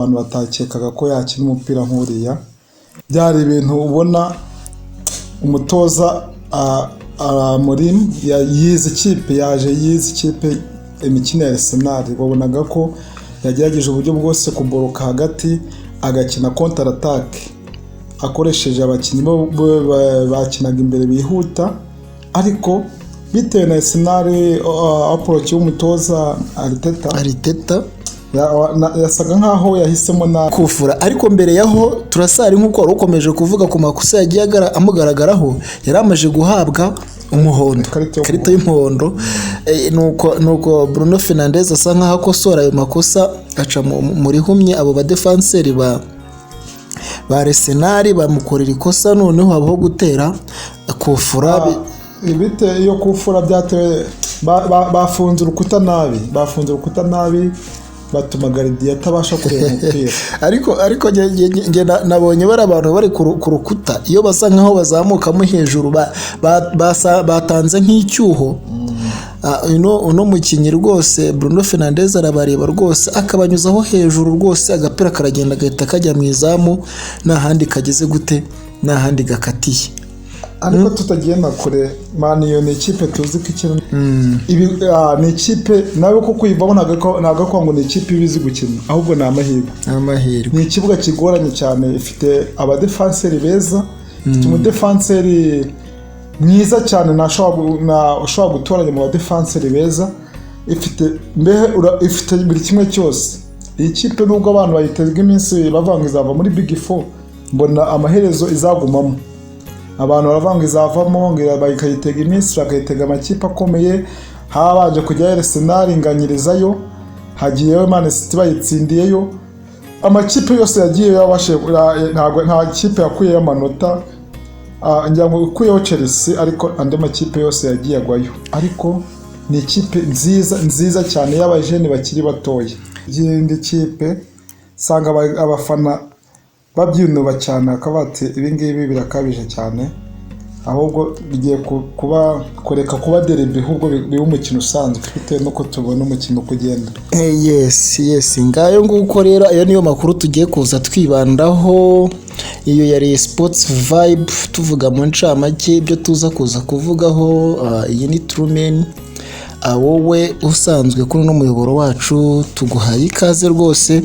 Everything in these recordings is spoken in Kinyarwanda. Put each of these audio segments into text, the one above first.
abantu batakekaga ko yakina umupira nk'uriya. Byari ibintu ubona umutoza Amorim yize ikipe imikino ya Arsenal, wabonaga ko yagerageje uburyo bwose kuboroka hagati agakina counter attack akoresheje abakinnyi bakinaga imbere bihuta, ariko bitewe na Arsenal approach y'umutoza Arteta yasaga nkaho yahisemo na kufura. Ariko mbere yaho turasari nkuko wari ukomeje kuvuga ku makosa yagiye amugaragaraho, yari amaje guhabwa umuhondo, karita y'umuhondo. Nuko Bruno Fernandes asa nkaho akosora ayo makosa, aca muri humye abo ba defenseur ba Arsenal bamukorera ikosa, noneho habaho gutera kufura. Ibite iyo kufura byatewe bafunze urukuta nabi batuma Gardien atabasha kureba umupira. ariko nge nabonye bari abantu bari ku rukuta, iyo basa nkaho bazamukamo hejuru batanze nk'icyuho. Uno mukinnyi rwose Bruno Fernandes arabareba rwose, akabanyuzaho hejuru rwose, agapira karagenda gahita kajya mu izamu, n'ahandi kageze gute, n'ahandi gakatiye. Ariko tutagenda kure, Man U ni ikipe tuzi ko ikintu ni ikipe nawe ko kuyivamo ntago ko ngo ni ikipe ibizi gukina, ahubwo ni amahirwe. Ni ikibuga kigoranye cyane, ifite abadefenseri beza, ifite umudefenseri mwiza cyane ushobora gutoranya mu badefenseri beza, ifite buri kimwe cyose. Iyi kipe nubwo abantu bayitezwe iminsi bavanga izava muri Big 4, mbona amaherezo izagumamo. Abantu baravanga izavamo ngira bayikayitega iminsi, bakayitega amakipe akomeye, habanje kujya Arsenal inganyirizayo, hagiyeyo Man City bayitsindiyeyo. Amakipe yose yagiye yabashe, nta kipe yakuye amanota, ngira ngo ikuyeho Chelsea, ariko andi makipe yose yagiye agwayo. Ariko ni ikipe nziza cyane y'abajene bakiri batoya. Yindi kipe sanga abafana babyunuba cyane, akabati ibingibi birakabije cyane, ahubwo bigiye kureka kuba derby, ahubwo biba umukino usanzwe bitewe nuko tubona umukino kugenda. Yes, ngayo nguko rero, ayo niyo makuru tugiye kuza twibandaho. Iyo yari Sports Vibe, tuvuga mu ncamake ibyo tuza kuza kuvugaho. Iyi ni Truman, wowe usanzwe kuri no muyoboro wacu, tuguhaye ikaze rwose.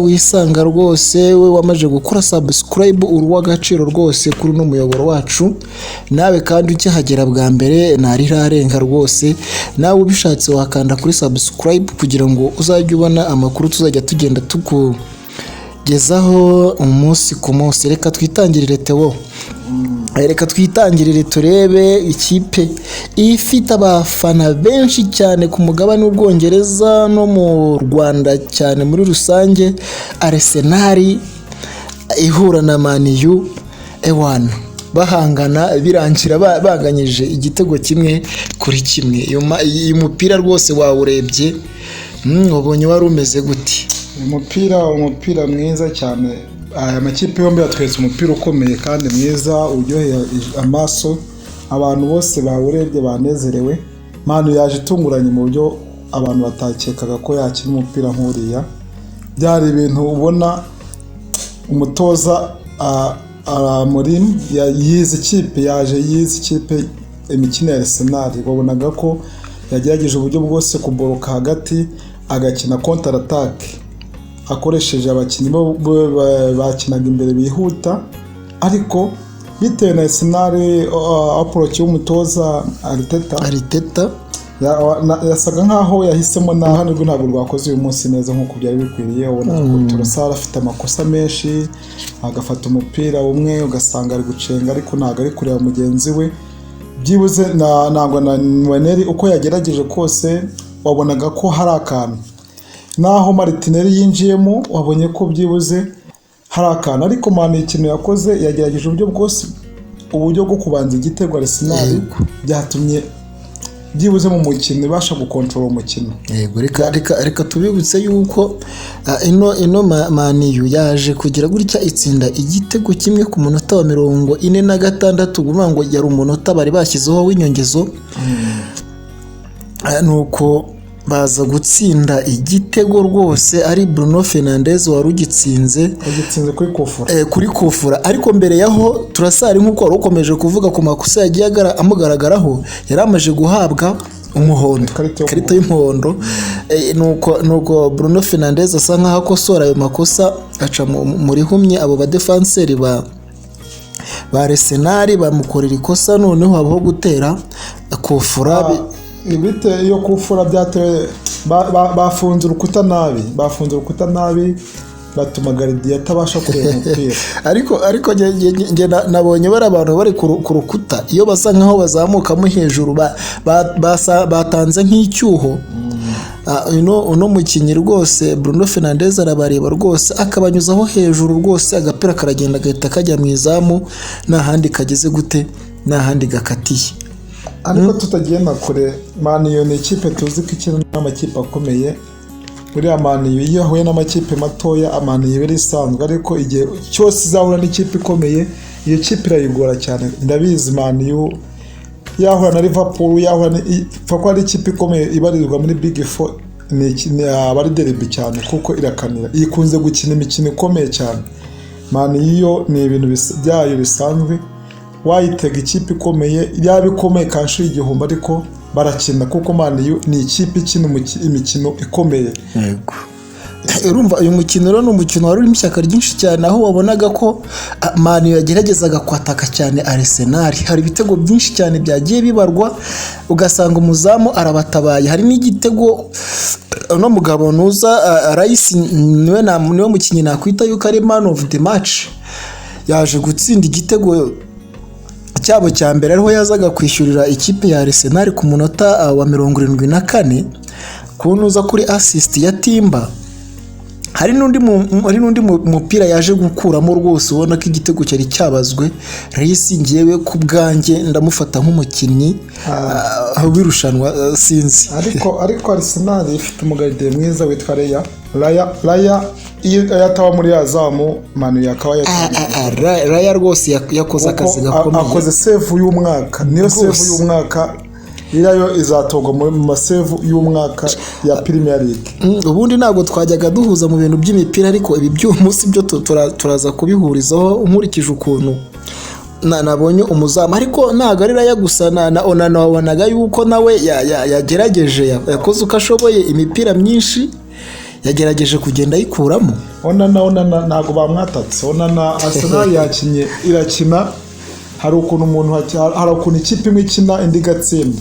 Wisanga rwose, we wamaje gukora subscribe uruwa gaciro rwose kuri no muyoboro wacu. Nawe kandi ukihagera bwa mbere narirarenga rwose, nawe ubishatse wakanda kuri subscribe kugira ngo uzajye ubona amakuru tuzajya tugenda tukugezaho umunsi ku munsi. Reka twitangirire Theo. Reka twitangirire turebe ikipe ifite abafana benshi cyane ku mugabane w'Ubwongereza no mu Rwanda cyane muri rusange. Arsenal ihura na Man U, ewana bahangana birangira banganyije igitego 1-1. Uyu mupira rwose wawurebye, wabonye wari umeze gute? Umupira mwiza cyane. Aya makipe yombi yatwetse umupira ukomeye kandi mwiza uryoheye amaso, abantu bose bawurebye banezerewe. Man U yaje itunguranye mu buryo abantu batakekaga ko yakina umupira nk'uriya. Byari ibintu ubona umutoza Amorim yize ikipe imikino ya Arsenal, wabonaga ko yagerageje uburyo bwose kuboroka hagati agakina counter attack akoresheje abakinnyi bakinaga imbere bihuta, ariko bitewe na Arsenal approach y'umutoza Arteta yasaga nkaho yahisemo n'ahantu ntabwo rwakoze uyu munsi neza nkuko byari bikwiriye. Ubona ko Trossard afite amakosa menshi, agafata umupira umwe ugasanga ari gucenga, ariko ntabwo ari kureba mugenzi we. Byibuze ntabwo na Waneri uko yagerageje kose wabonaga ko hari akantu, naho Martinelli yinjiyemo wabonye ko byibuze hari akantu, ariko Man U ikintu yakoze yagerageje uburyo bwo kubanza igitego Arsenal, byatumye byibuze mu mukino ibasha gukontrola umukino. Yego, reka tubibutse yuko ino Man U yaje kugira gutya itsinda igitego 1 ku munota wa 46, guma ngo yari umunota bari bashyizeho w'inyongezo. Nuko baza gutsinda igitego rwose ari Bruno Fernandes wari ugitsinze kuri kufura ariko mbere yaho turasari nk'uko wari ukomeje kuvuga ku makosa yagiye amugaragaraho yari amaje guhabwa umuhondo karita y'umuhondo nuko Bruno Fernandes asa nkaho akosora ayo makosa aca muri humye abo ba defenseur ba Arsenal bamukorera ikosa noneho habaho gutera kufura ibite iyo kufura byatewe bafunze urukuta nabi batuma Gardia atabasha kureba umupira ariko nge nabonye bari abantu bari ku rukuta iyo basa nkaho bazamukamo hejuru batanze nk'icyuho uno mukinnyi rwose Bruno Fernandes arabareba rwose akabanyuzaho hejuru rwose agapira karagenda gahita kajya mu izamu n'ahandi kageze gute n'ahandi gakatiye ariko tutagenda kure Man U ni ikipe tuzi ko ikina n'amakipe akomeye buriya Man U iyo ahuye n'amakipe matoya Man U iba isanzwe ariko igihe cyose izahura n'ikipe ikomeye iyo kipe irayigora cyane ndabizi Man U yahura na Liverpool yahura ko ari ikipe ikomeye ibarizwa muri Big Four ni abari derby cyane kuko irakanira ikunze gukina imikino ikomeye cyane Man U ni ibintu byayo bisanzwe wayitega ikipe ikomeye yaba ikomeye kanshi igihumbi ariko barakina kuko Man U ni ikipe ikina imikino ikomeye yego urumva uyu mukino rero ni umukino wari urimo ishyaka ryinshi cyane aho wabonaga ko Man U yageragezaga kwataka cyane Arsenal hari ibitego byinshi cyane byagiye bibarwa ugasanga umuzamu arabatabaye hari n'igitego no mugabo nuza Rice niwe mukinnyi nakwita yuko ari man of the match yaje gutsinda igitego cyabo cya mbere ariho yazaga kwishyurira ikipe ya Arsenal ku munota wa 74 kunuza kuri assist ya Timba hari n'undi mupira yaje gukuramo rwose ubona ko igitego cyari cyabazwe Rice ngiyewe ku bwanjye ndamufata nk'umukinnyi wirushanwa sinzi ariko Arsenal ifite umugaride mwiza witwa Raya iyo yataba muri azamu Man U yakaba Raya rwose yakoze akazi gakomeye akoze save y'umwaka niyo save y'umwaka irayo izatogwa mu masevu y'umwaka ya Premier League ubundi ntabwo twajyaga duhuza mu bintu by'imipira ariko ibi by'umunsi byo turaza kubihurizaho nkurikije ukuntu nabonye umuzamu ariko ntago ari Raya gusa na Onana wabonaga yuko nawe yagerageje yakoze uko ashoboye imipira myinshi yagerageje kugenda yikuramo Onana ntago bamwatatse Onana Arsenal yakinye irakina hari ukuntu ikipe imwe ikina indi gatsinda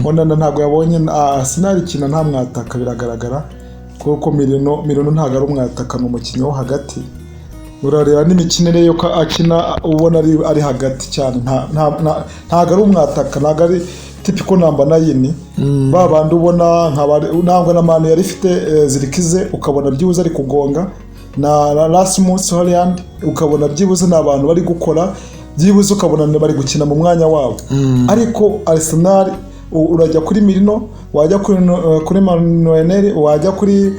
Onana ntago yabonye Arsenal ikina nta mwataka biragaragara kuko Milano ntago ari umwataka mu mukino wo hagati urareba n'imikinire yo akina ubona ari hagati cyane ntago ari umwataka ntago ari typical number 9 babandi ubona ntabwo na Man yari ifite zirikize ukabona byibuze ari kugonga na Rasmus Hojlund ukabona byibuze n'abantu bari gukora byibuze ukabona bari gukina mu mwanya wabo ariko Arsenal urajya kuri Milano wajya kuri Manuel wajya kuri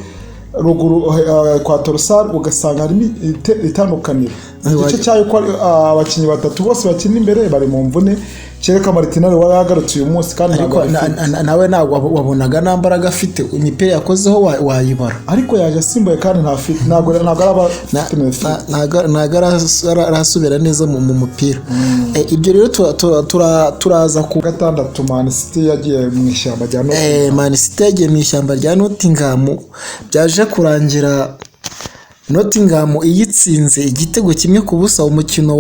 ruguru kwa Torsar ugasanga harimo itandukaniro igice cyayo ko abakinnyi batatu bose bakina imbere bari mu mvune kereka Martinelli wari yagarutse uyu munsi kandi nawe ntabwo wabonaga nambaraga afite imipira yakozeho wayibara ariko yaje asimbuye kandi ntabwo arasubira neza mu mupira ibyo rero turaza ku gatandatu Man City yagiye mu ishyamba rya Nottingham Man City yagiye mu ishyamba rya Nottingham byaje kurangira Nottingham iyitsinze igitego kimwe ku busa umukino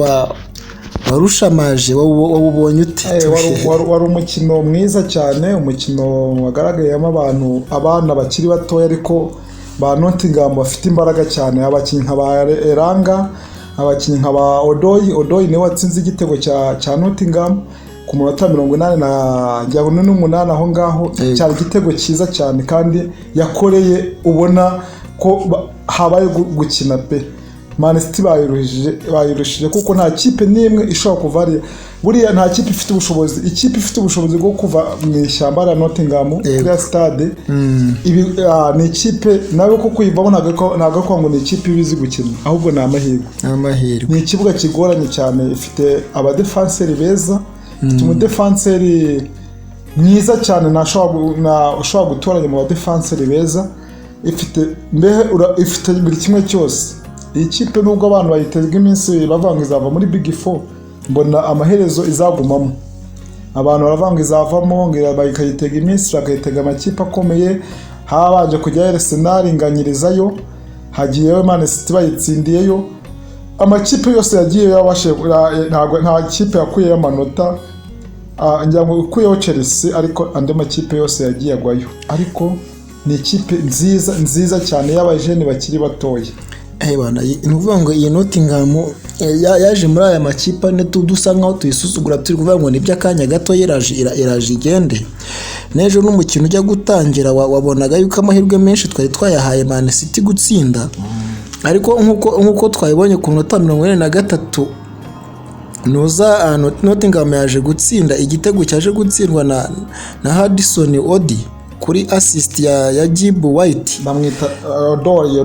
warushamaje wawubonye ute wari umukino mwiza cyane umukino wagaragayemo abana bakiri batoya ariko ba Nottingham bafite imbaraga cyane abakinnyi nka Elanga abakinnyi nka Odoi niwe watsinze igitego cya Nottingham ku munota 88 aho ngaho cyari igitego cyiza cyane kandi yakoreye ubona ko habaye gukina pe Man City bayirushije kuko nta kipe nimwe ishobora kuva buriya nta kipe ifite ubushobozi bwo kuva mu ishyamba la Nottingham kuri stade ibi ni ikipe nawe ko kuyivamo ntago ko ngo ni ikipe ibizi gukina ahubwo ni amahirwe ni ikibuga kigoranye cyane ifite abadefenseri beza ifite umudefenseri myiza cyane ushobora gutoranya mu badefanseri beza, ifite buri kimwe cyose. Iyi kipe nubwo abantu bayitezwa iminsi bavuga ngo izava muri Big Four, mbona amaherezo izagumamo. Abantu baravuga ngo izavamo, bakayitega iminsi, bakayitega amakipe akomeye, habanje kujya Arsenal inganyirizayo, hagiyeyo Man City bayitsindiyeyo. Amakipe yose yagiye yabashe, nta kipe yakuyeyo amanota, ngira ngo ukuyeho Chelsea, ariko andi makipe yose yagiye agwayo. Ariko ni ikipe nziza cyane y'abajene bakiri batoya. Bana, ni ukuvuga ngo iyi Nottingham yaje muri aya makipe ane dusa nkaho tuyisuzugura, turi kuvuga ngo ni iby'akanya gato iraje igende. N'ejo n'umukino ujya gutangira wabonaga yuko amahirwe menshi twari twayahaye Man City gutsinda, ariko nk'uko twabibonye ku minota 43 Nottingham yaje gutsinda, igitego cyaje gutsindwa na Hudson Odoi kuri assist ya Gibb White, bamwita Odoi.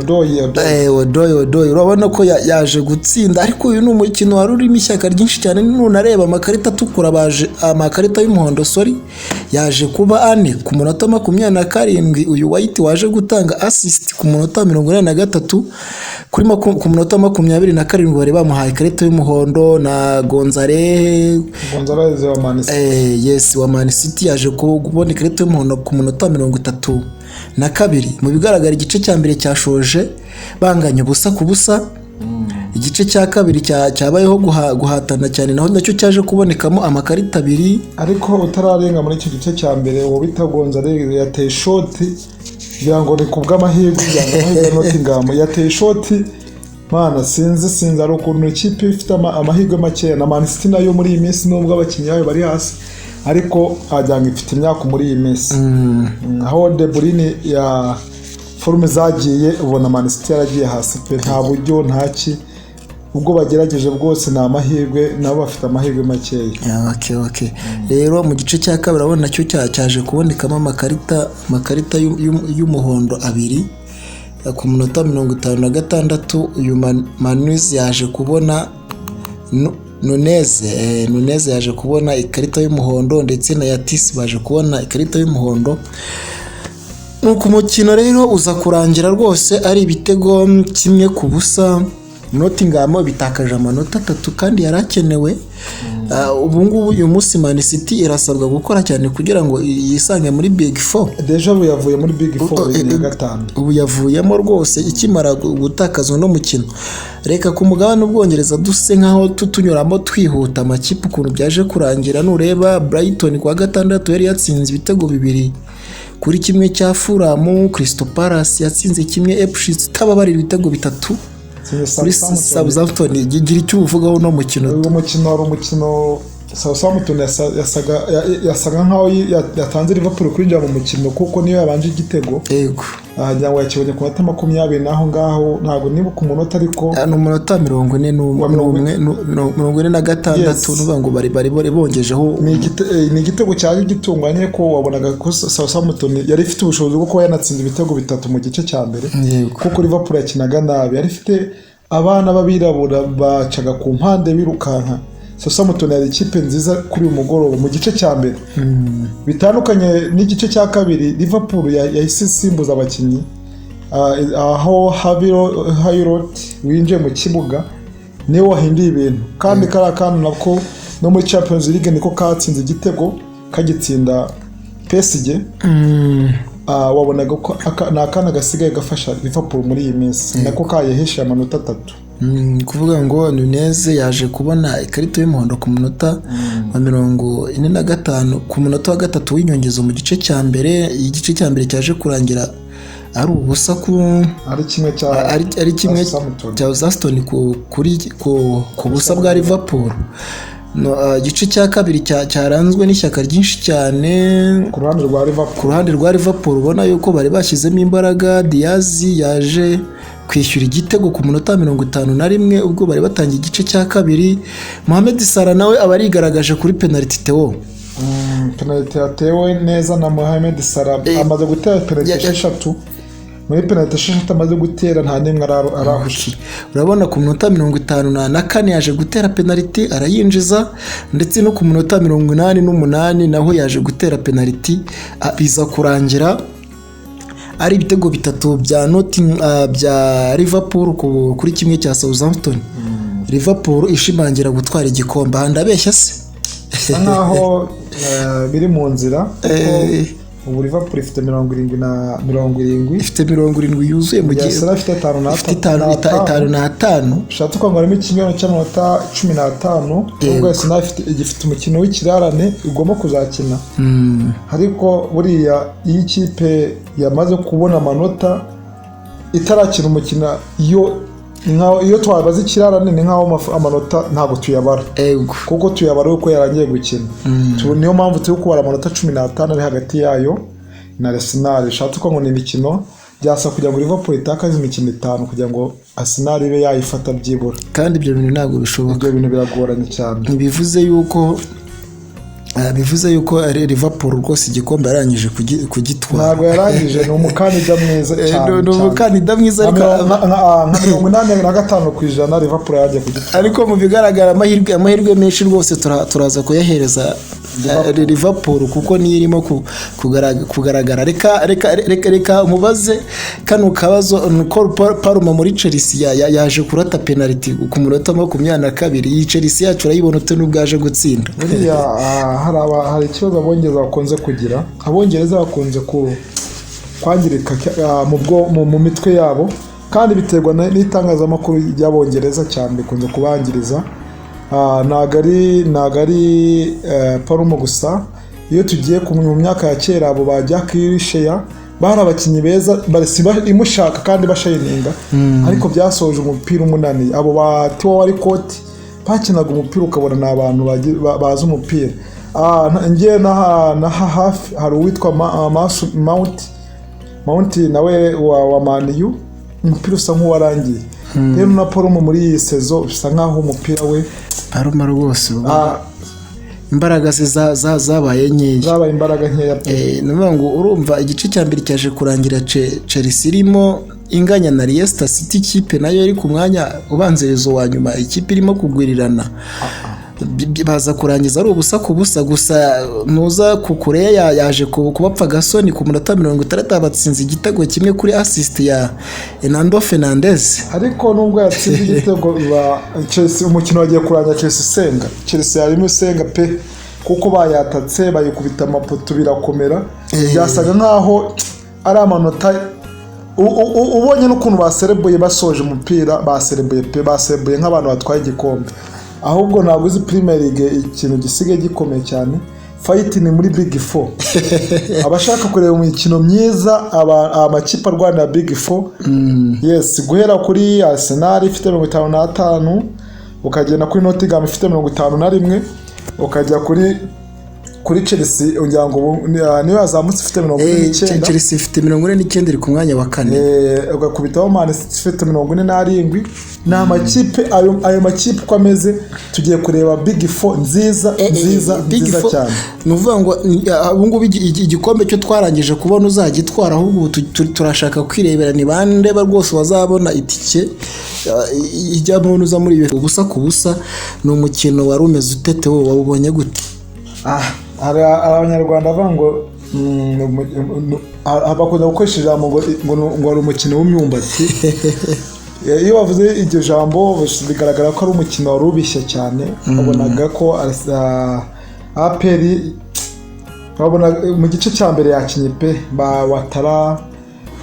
urabona ko yaje gutsinda, ariko uyu ni umukino wari urimo ishyaka ryinshi cyane. Nunareba amakarita atukura amakarita y'umuhondo yaje kuba ane ku munota 27. Uyu White waje gutanga assist ku munota 43, ku munota 27 bari bamuhaye ikarita y'umuhondo na Gonzalez wa Man City. Yes, wa Man City yaje kubona ikarita y'umuhondo ku munota 32. Mu bigaragara igice cya mbere cyashoje banganya ubusa ku busa. Igice cya kabiri cyabayeho guhatana cyane, naho nacyo cyaje kubonekamo amakarita 2. Ariko utararenga muri icyo gice cya mbere, uwo bita Gonzalez yateye shoti, ngira ngo ni kubw'amahirwe ya Nottingham, yateye shoti. Mana sinzi ari ukuntu ikipe ifite amahirwe makeya, na Man City nayo muri iyi minsi nubwo abakinnyi bayo bari hasi, ariko ajyanga ifite imyaka muri iyi minsi. Aho De Bruyne ya forume zagiye, ubona Man City yaragiye hasi pe, nta buryo ntaki. Ubwo bagerageje bwose ni amahirwe, nabo bafite amahirwe makeya. Okay. Rero mu gice cya kabiri urabona nacyo cyaje kubonekamo amakarita y'umuhondo 2. Ku munota 56 uyu Manus yaje kubona Nunez yaje kubona ikarita y'umuhondo, ndetse na Yatis baje kubona ikarita y'umuhondo. Nuko umukino rero uza kurangira rwose ari ibitego 1-0. Nottingham bitakaje amanota 3 kandi yarakenewe. Ubu ngubu uyu munsi Man City irasabwa gukora cyane kugira ngo yisange muri Big Four. Deja ubu yavuye muri Big Four ya gatanu. Ubu yavuyemo rwose ikimara gutakazwa no mukino. Reka ku mugabane w'Ubwongereza duse nkaho tunyuramo twihuta amakipe ukuntu byaje kurangira. Nureba Brighton kwa gatandatu yari yatsinze ibitego 2-1 cya Fulham. Crystal Palace yatsinze 1, Ipswich tababarira ibitego 3 kuri Southampton. Gira icyo uvugaho no mukino. Uwo mukino wari umukino Southampton yasaga nkaho yatanze Liverpool kwinjira mu mukino, kuko niyo yabanje igitego. Yego. Ajya ngo yakibonye ku minota 20 naho ngaho, ntabwo nibuka umunota, ariko no munota 46 nuvuga ngo bari bongejeho. Ni igitego cyaje gitunganye, ko wabonaga ko Southampton yari ifite ubushobozi bwo kuba yanatsinze ibitego 3 mu gice cya mbere, kuko Liverpool yakinaga nabi. Yari ifite abana b'abirabura bacaga ku mpande birukanka. Southampton yari ikipe nziza kuri uyu mugoroba mu gice cya mbere. Bitandukanye n'igice cya kabiri, Liverpool yahise isimbuza abakinnyi, aho Havertz winjiye mu kibuga niwe wahinduye ibintu, kandi kari akantu nako no muri Champions League niko katsinze igitego kagitsinda PSG. Wabonaga ko nakana gasigaye gafasha Liverpool muri iyi minsi, nako kayehesha amanota 3. Kuvuga ngo Nunez yaje kubona ikarita y'umuhondo ku munota 45, ku munota wa 3 w'inyongezo mu gice cya mbere. Igice cya mbere cyaje kurangira ari ubusa ari kimwe cya Southampton ku busa bwa Liverpool. Igice cya kabiri cyaranzwe n'ishyaka ryinshi cyane ku ruhande rwa Liverpool. Ubona yuko bari bashyizemo imbaraga. Diaz yaje kwishyura igitego ku munota 51 ubwo bari batangiye igice cya kabiri. Mohamed Salah nawe aba arigaragaje kuri penalty Theo. Penalty yatewe neza na Mohamed Salah, amaze gutera penalty 6. muri penalty 6 amaze gutera nta nimwe arahusha. Urabona ku minota 54 yaje gutera penalty arayinjiza, ndetse no ku minota 88 naho yaje gutera penalty, biza kurangira ari ibitego bitatu bya Liverpool kuri kimwe cya Southampton. Liverpool ishimangira gutwara igikombe. Handabeshya se nkaho biri mu nzira ubu Liverpool ifite 70 ifite 70 yuzuye mu gihe ifite 5 shatu ko ngorimo ikinyano cy'amanota 15 ubwo Arsenal igifite umukino w'ikirarane igomba kuzakina. Ariko buriya iyi kipe yamaze kubona amanota itarakina umukino, iyo twabaze ikirarane ni nkaho amanota ntabwo tuyabara, kuko tuyabara uko yarangiye gukina. Niyo mpamvu turi kubara amanota 15 ari hagati yayo na Arsenal. Shatu ko ngo ni imikino byasa kugira ngo Liverpool itakaze imikino 5 kugira ngo Arsenal ibe yayifata byibura, kandi ibyo bintu ntabwo bishoboka. Ibyo bintu biragoranye cyane. Bivuze yuko Liverpool rwose igikombe yarangije kugitwara. Ntabwo yarangije, ni umukandida mwiza cyane. Ni umukandida mwiza ariko nka 85% Liverpool yagiye kugitwara. Ariko mu bigaragara amahirwe menshi rwose turaza kuyahereza Liverpool kuko niyo irimo kugaragara. Reka mubaze kano kabazo. Palma muri Chelsea yaje kurata penalty ku munota 22. Iyi Chelsea yacu urayibona ute n'ubwaje gutsinda. Hari ikibazo abongereza bakunze kugira. Abongereza bakunze kwangirika mu mitwe yabo, kandi biterwa n'itangazamakuru ry'abongereza cyane bikunze kubangiriza. Ntago ari Palma gusa. Iyo tugiye mu myaka ya kera abo ba Jack Wilshere bari abakinnyi beza imushaka kandi bashayininga, ariko byasoje umupira umunani. Abo ba Theo Walcott bakinaga umupira ukabona ni abantu bazi umupira. Ngiye na hafi hari uwitwa Mount nawe wa Man U, umupira usa nk'uwarangiye. Rero na Palma muri iyi sezo bisa nkaho umupira we Palma rwose imbaraga zabaye nkeya. Zabaye imbaraga nkeya. Nuvuga ngo urumva igice cya mbere cyaje kurangira Chelsea irimo inganya na Leicester City, ikipe nayo iri ku mwanya ubanzirizo wa nyuma, ikipe irimo kugwirirana. Baza kurangiza ari ubusa ku busa. Gusa nuza kukureya yaje kubapfa gasoni ku munota 60 batsinze igitego kimwe kuri assist ya Hernando Fernandez. Ariko nubwo yatsinze igitego Chelsea, umukino wagiye kurangira Chelsea yarimo senga pe, kuko bayatatse bayikubita amapoto birakomera. Byasaga nkaho ari amanota. Ubonye n'ukuntu baserebuye basoje umupira, baserebuye nk'abantu batwaye igikombe. Ahubwo ntabwo izi Premier League ikintu gisigaye gikomeye cyane, fight ni muri Big 4. Abashaka kureba umukino myiza amakipe arwanira Big 4. Yes, guhera kuri Arsenal ifite 55, ukagenda kuri Nottingham ifite 51, ukajya kuri Chelsea ungira ngo niyo yazamutse ifite 49. Chelsea ifite 49 iri ku mwanya wa 4. Ugakubitaho Man City ifite 47. Na makipe ayo makipe uko ameze tugiye kureba Big 4 nziza cyane. Nuvuga ngo ubu ngubu igikombe cyo twarangije kubona uzagitwara, ahubwo turashaka kwirebera ni bande rwose bazabona itike ijya munuza muri ibi ubusa ku busa. Ni umukino wari umeze utete, wowe wabonye gute? Hari abanyarwanda bavuga ngo bakunda gukoresha ijambo ngo ari umukino w'imyumbati. Iyo bavuze iryo jambo bigaragara ko ari umukino wari ubishye cyane. Wabonaga ko APR mu gice cya mbere yakinye pe,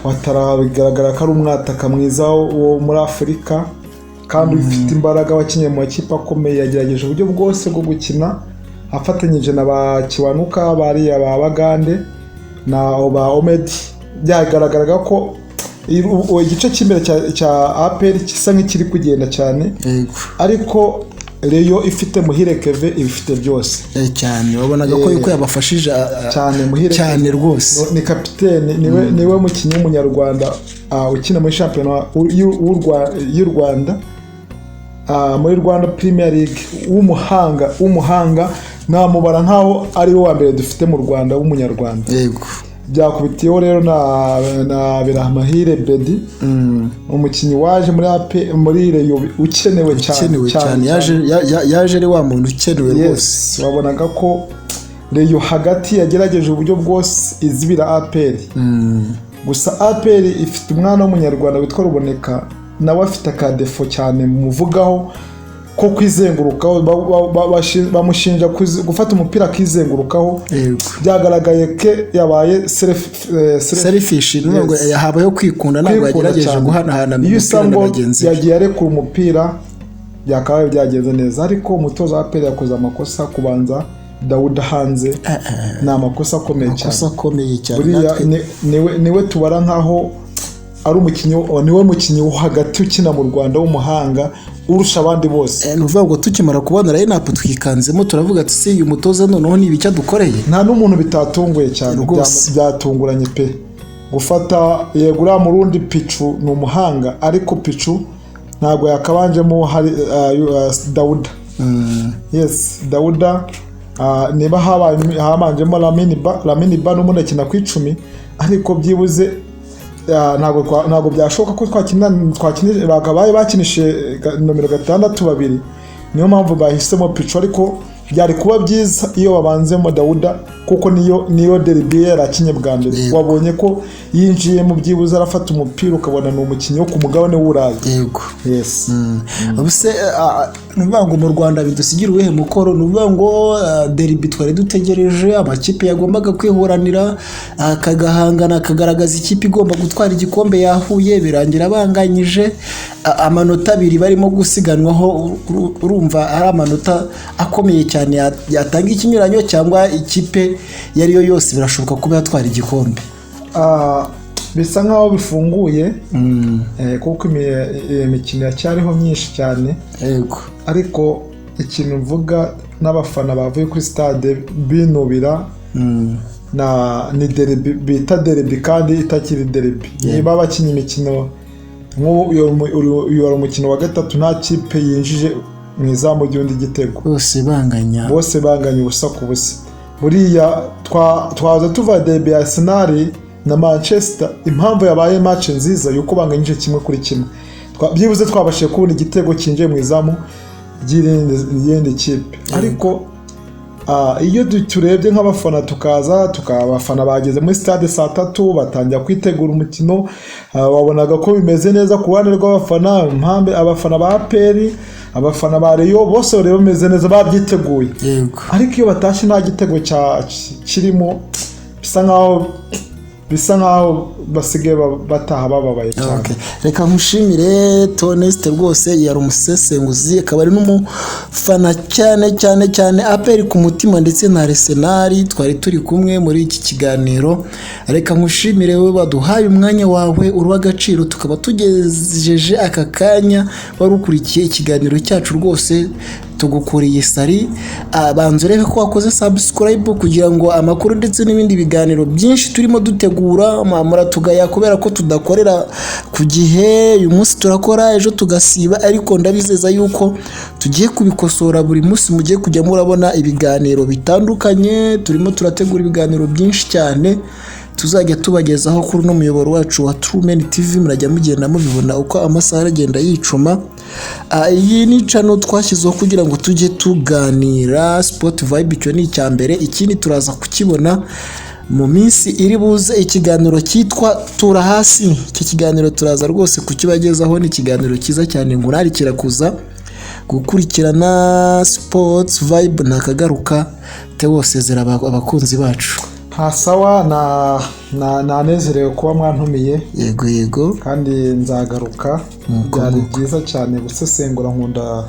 Watara bigaragara ko ari umwataka mwiza wo muri Afurika kandi ufite imbaraga, wakinye mu makipe akomeye. Yagerageje uburyo bwose bwo gukina afatanyije na ba Kiwanuka bari abagande na ba Omed. Byagaragaraga ko igice cy'imbere cya APR kisa nk'ikiri kugenda cyane, ariko Reyo ifite Muhire Keve ibifite byose cyane. Wabonaga ko yuko yabafashije cyane Muhire cyane rwose. Ni kapiteni, niwe mukinnyi w'umunyarwanda ukina muri shampiyona y'u Rwanda, muri Rwanda Premier League, w'umuhanga namubara nkaho ari we wa mbere dufite mu Rwanda w'umunyarwanda. byakubitiyeho rero na Biramahire Bedi, umukinnyi waje muri Reyo ukenewe cyane, yaje ari wa muntu ukenewe rwose. wabonaga ko Reyo hagati yagerageje uburyo bwose izibira APR. Gusa APR ifite umwana w'umunyarwanda witwa Ruboneka, nawe afite akadefo cyane muvugaho ko kwizengurukaho, bamushinja gufata umupira akizengurukaho. Byagaragaye ke yabaye selfish, nubwo yahabayo kwikunda, ntabwo yagerageje guhanahana mu mupira n'abagenzi. Yagiye arekura umupira, byakabaye byagenze neza, ariko umutoza wa APR yakoze amakosa kubanza Dawuda hanze. Ni amakosa akomeye cyane. Niwe tubara nkaho ari niwe mukinnyi wo hagati ukina mu Rwanda w'umuhanga urusha abandi bose. Ni ukuvuga ngo tukimara kubona line-up twikanzemo turavuga ati se uyu mutoza noneho ni ibiki adukoreye. Nta n'umuntu bitatunguye cyane, byatunguranye pe gufata yego uriya Murundi Pichu ni umuhanga, ariko Pichu ntabwo yakabanjemo hari Dawuda. Dawuda niba habanjemo Lamine Ba n'umuntu akina ku 10, ariko byibuze ntabwo byashoboka ko twakinije bakabaye bakinishije nomero 6 babiri. Niyo mpamvu bahisemo Pichu, ariko byari kuba byiza iyo babanzemo Dawuda, kuko niyo derby yarakinye bwa mbere. Wabonye ko yinjiye mu byibuze arafata umupira ukabona ni umukinnyi wo ku mugabane w'Uburayi. Ubuse nuvuga ngo mu Rwanda bidusigira uwuhe mukoro? Nuvuga ngo derby twari dutegereje, amakipe yagombaga kwihuranira akagahangana, akagaragaza ikipe igomba gutwara igikombe yahuye, birangira banganyije amanota 2 barimo gusiganwaho. Urumva ari amanota akomeye cyane yatanga ikinyuranyo, cyangwa ikipe yariyo yose birashoboka kuba yatwara igikombe. Bisa nkaho bifunguye, kuko imikino yacyariho myinshi cyane. Ariko ikintu mvuga n'abafana bavuye kuri stade binubira ni derby, bita derby kandi itakiri derby. Niba bakinye imikino uyu wari umukino wa 3, nta kipe yinjije mu izamu ry'undi gitego, bose banganya ubusa ku busa. Buriya twaza tuva derby ya Arsenal na Manchester, impamvu yabaye match nziza yuko banganyije 1-1. Byibuze twabashije kubona igitego kinjiye mu izamu ry'indi kipe. Ariko iyo turebye nk'abafana tukabafana bageze muri stade saa 3 batangira kwitegura umukino, wabonaga ko bimeze neza ku ruhande rw'abafana. Abafana ba APR, abafana ba Reyo bose rero bameze neza, babyiteguye. Ariko iyo batashye nta gitego kirimo, bisa nkaho basigaye bataha bababaye cyane. Reka nkushimire Toneste, rwose yari umusesenguzi, akaba ari n'umufana cyane APR ku mutima, ndetse na Arsenal. Twari turi kumwe muri iki kiganiro. Reka nkushimire wowe baduhaye umwanya wawe urw'agaciro, tukaba tugejeje aka kanya wari ukurikiye ikiganiro cyacu. Rwose tugukuriye sari, banze urebe ko wakoze subscribe kugira ngo amakuru ndetse n'ibindi biganiro byinshi turimo dutegura muratugaya kubera ko tudakorera ku gihe. Uyu munsi turakora, ejo tugasiba, ariko ndabizeza yuko tugiye kubikosora. Buri munsi mugiye kujya murabona ibiganiro bitandukanye, turimo turategura ibiganiro byinshi cyane tuzajya tubagezaho kuri no muyoboro wacu wa Truman TV. Murajya mugenda mubibona uko amasaha agenda yicuma. Iyi ni channel twashyizeho kugira ngo tujye tuganira Sport Vibe, icyo ni icyambere. Ikindi turaza kukibona mu minsi iri buze, ikiganiro cyitwa Tura Hasi. Iki kiganiro turaza rwose kukibagezaho, ni ikiganiro cyiza cyane, ngo nari kirakuza gukurikirana Sport Vibe nakagaruka. Tewose zera abakunzi bacu. Sawa, nanezerewe kuba mwantumiye. Yego kandi nzagaruka. Byari byiza cyane gusesengura, nkunda